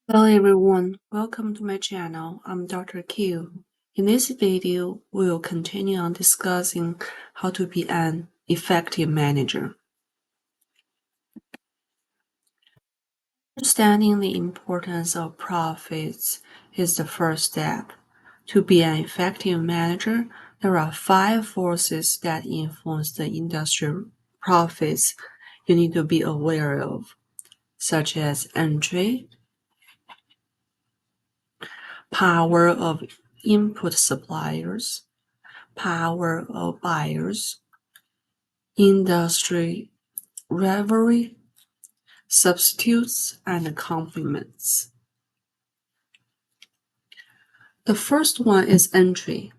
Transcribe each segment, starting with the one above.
Hello everyone, welcome to my channel. I'm Dr. Q. In this video, we will continue on discussing how to be an effective manager. Understanding the importance of profits is the first step. To be an effective manager, there are 5 forces that influence the industry profits you need to be aware of, such as entry, power of input suppliers, power of buyers, industry rivalry, substitutes, and complements. The first one is entry.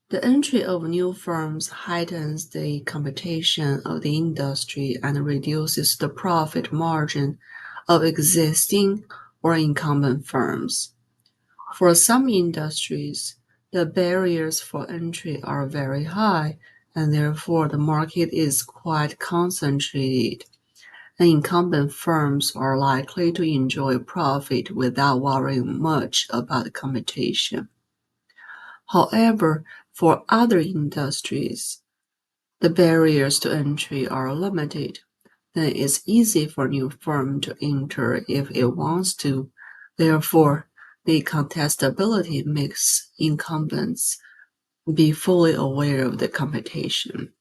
The entry of new firms heightens the competition of the industry and reduces the profit margin of existing or incumbent firms. For some industries, the barriers for entry are very high, and therefore the market is quite concentrated, and incumbent firms are likely to enjoy profit without worrying much about competition. However, for other industries, the barriers to entry are limited. Then it's easy for a new firm to enter if it wants to. Therefore, the contestability makes incumbents be fully aware of the competition.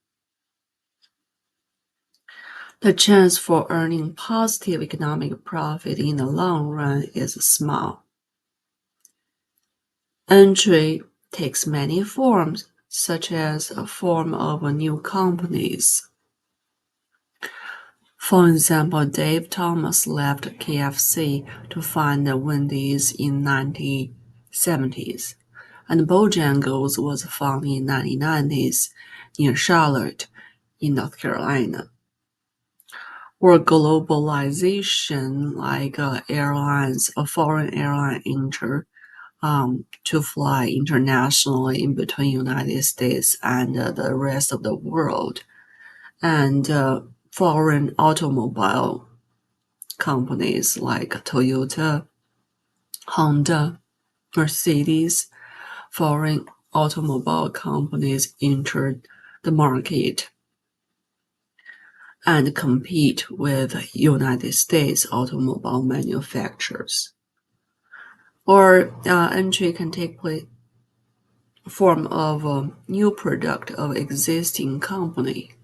The chance for earning positive economic profit in the long run is small. Entry takes many forms, such as a form of new companies. For example, Dave Thomas left KFC to find Wendy's in 1970s, and Bojangles was founded in 1990s in Charlotte, in North Carolina. Or globalization, like airlines, a foreign airline enter to fly internationally in between United States and the rest of the world, and foreign automobile companies like Toyota, Honda, Mercedes, foreign automobile companies entered the market and compete with United States automobile manufacturers. Or entry can take place form of a new product of existing company.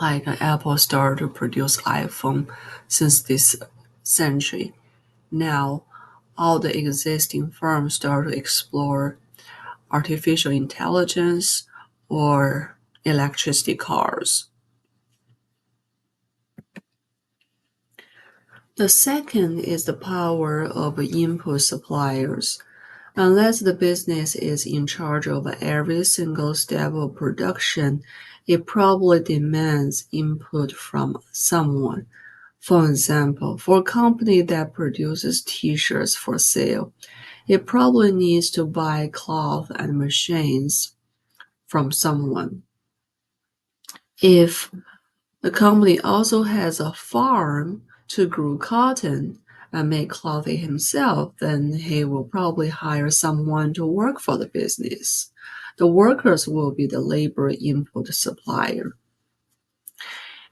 Like Apple started to produce iPhone since this century. Now, all the existing firms start to explore artificial intelligence or electricity cars. The second is the power of input suppliers. Unless the business is in charge of every single step of production, it probably demands input from someone. For example, for a company that produces t-shirts for sale, it probably needs to buy cloth and machines from someone. If the company also has a farm to grow cotton and make clothing himself, then he will probably hire someone to work for the business. The workers will be the labor input supplier.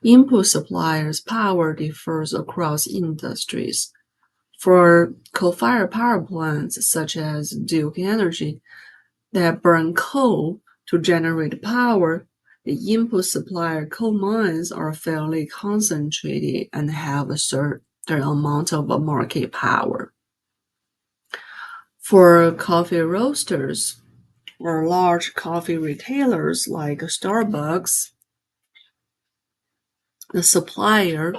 Input suppliers' power differs across industries. For coal-fired power plants such as Duke Energy that burn coal to generate power, the input supplier coal mines are fairly concentrated and have a certain amount of market power. For coffee roasters or large coffee retailers like Starbucks, the supplier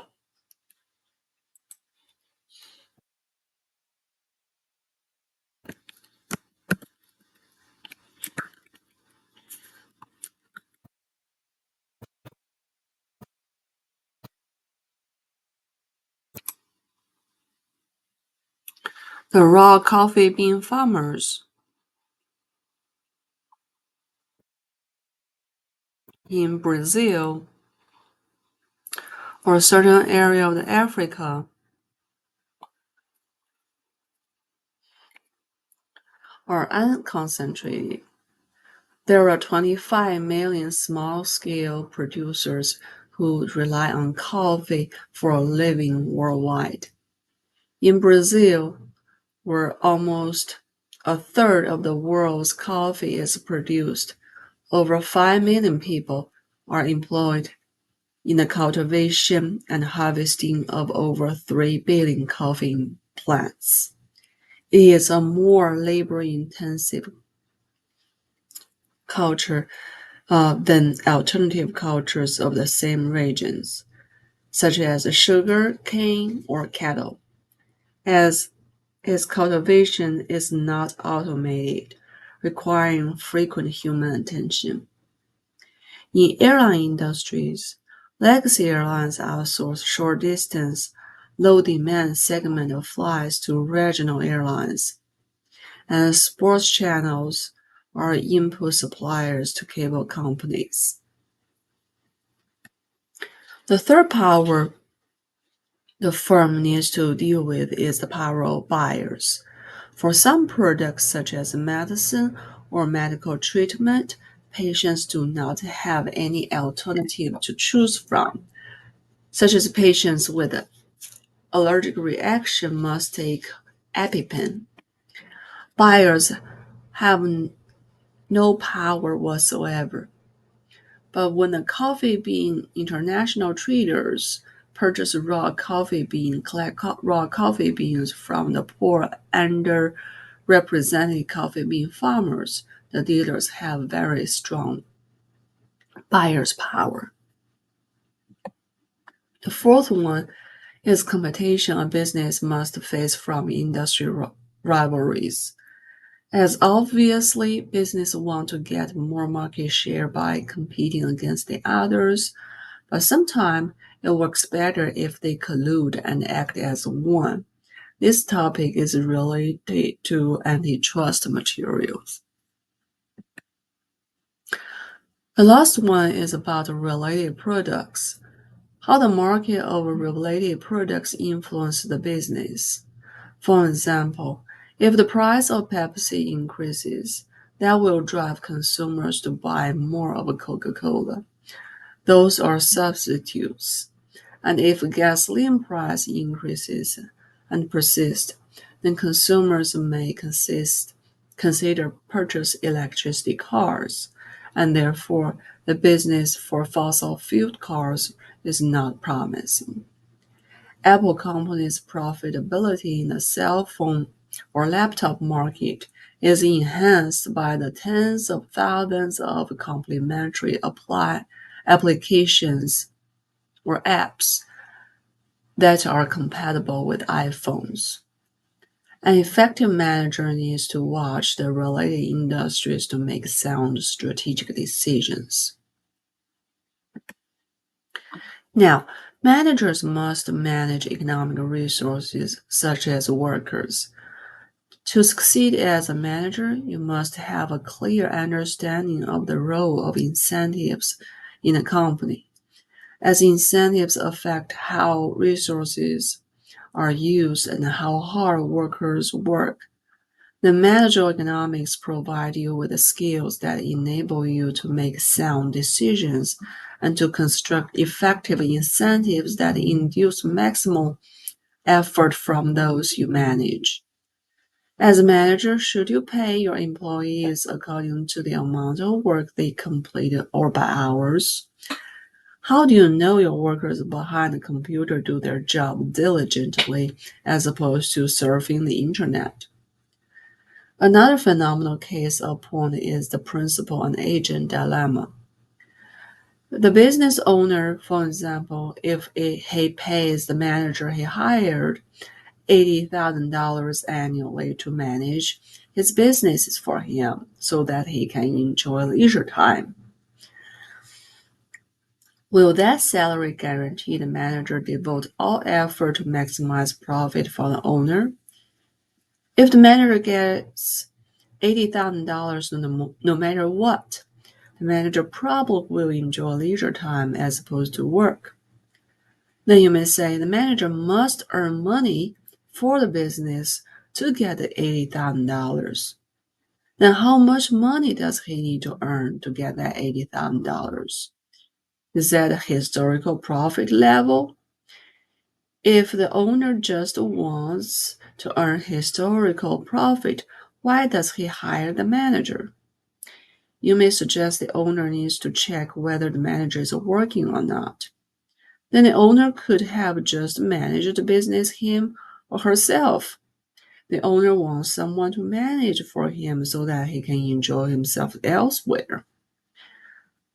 the raw coffee bean farmers in Brazil or a certain area of Africa are unconcentrated. There are 25 million small-scale producers who rely on coffee for a living worldwide. In Brazil, where almost a third of the world's coffee is produced, over 5 million people are employed in the cultivation and harvesting of over 3 billion coffee plants. It is a more labor-intensive culture than alternative cultures of the same regions, such as sugar cane or cattle, as its cultivation is not automated, requiring frequent human attention. In airline industries, legacy airlines outsource short-distance, low-demand segment of flights to regional airlines, and sports channels are input suppliers to cable companies. The third power the firm needs to deal with is the power of buyers. For some products, such as medicine or medical treatment, patients do not have any alternative to choose from, such as patients with allergic reaction must take EpiPen. Buyers have no power whatsoever. But when the coffee bean international traders purchase collect raw coffee beans from the poor underrepresented coffee bean farmers, the dealers have very strong buyer's power. The fourth one is competition a business must face from industry rivalries. As obviously, business want to get more market share by competing against the others, but sometimes it works better if they collude and act as one. This topic is related to antitrust materials. The last one is about related products. How the market of related products influence the business. For example, if the price of Pepsi increases, that will drive consumers to buy more of Coca-Cola. Those are substitutes. And if gasoline price increases and persists, then consumers may consider purchase electricity cars, and therefore the business for fossil fuel cars is not promising. Apple company's profitability in the cell phone or laptop market is enhanced by the tens of thousands of complementary applications or apps that are compatible with iPhones. An effective manager needs to watch the related industries to make sound strategic decisions. Now, managers must manage economic resources such as workers. To succeed as a manager, you must have a clear understanding of the role of incentives in a company, as incentives affect how resources are used and how hard workers work. The managerial economics provide you with the skills that enable you to make sound decisions and to construct effective incentives that induce maximal effort from those you manage. As a manager, should you pay your employees according to the amount of work they completed or by hours? How do you know your workers behind the computer do their job diligently as opposed to surfing the internet? Another phenomenal case of point is the principal and agent dilemma. The business owner, for example, if he pays the manager he hired $80,000 annually to manage his businesses for him so that he can enjoy leisure time, will that salary guarantee the manager devote all effort to maximize profit for the owner? If the manager gets $80,000 no matter what, the manager probably will enjoy leisure time as opposed to work. Then you may say the manager must earn money for the business to get the $80,000. Then how much money does he need to earn to get that $80,000? Is that a historical profit level? If the owner just wants to earn historical profit, why does he hire the manager? You may suggest the owner needs to check whether the manager is working or not. Then the owner could have just managed the business him or herself. The owner wants someone to manage for him so that he can enjoy himself elsewhere.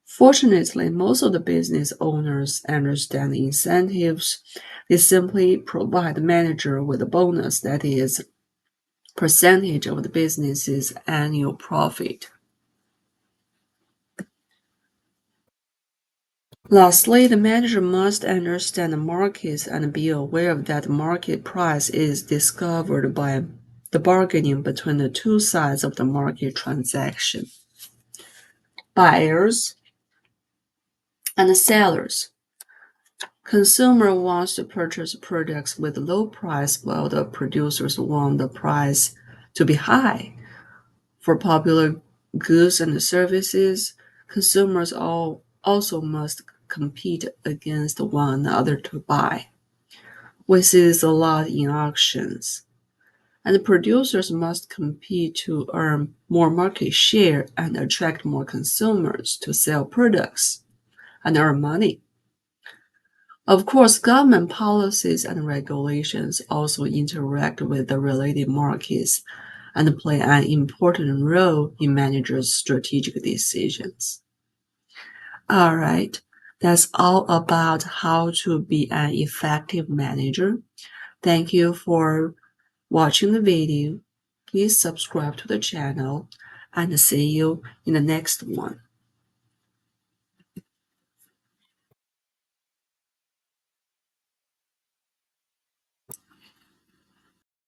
Fortunately, most of the business owners understand the incentives. They simply provide the manager with a bonus that is percentage of the business's annual profit. Lastly, the manager must understand the markets and be aware that the market price is discovered by the bargaining between the two sides of the market transaction, buyers and sellers. Consumer wants to purchase products with low price while the producers want the price to be high. For popular goods and services, consumers also must compete against one another to buy. We see this a lot in auctions. And the producers must compete to earn more market share and attract more consumers to sell products and earn money. Of course, government policies and regulations also interact with the related markets and play an important role in managers' strategic decisions. All right, that's all about how to be an effective manager. Thank you for watching the video. Please subscribe to the channel and see you in the next one.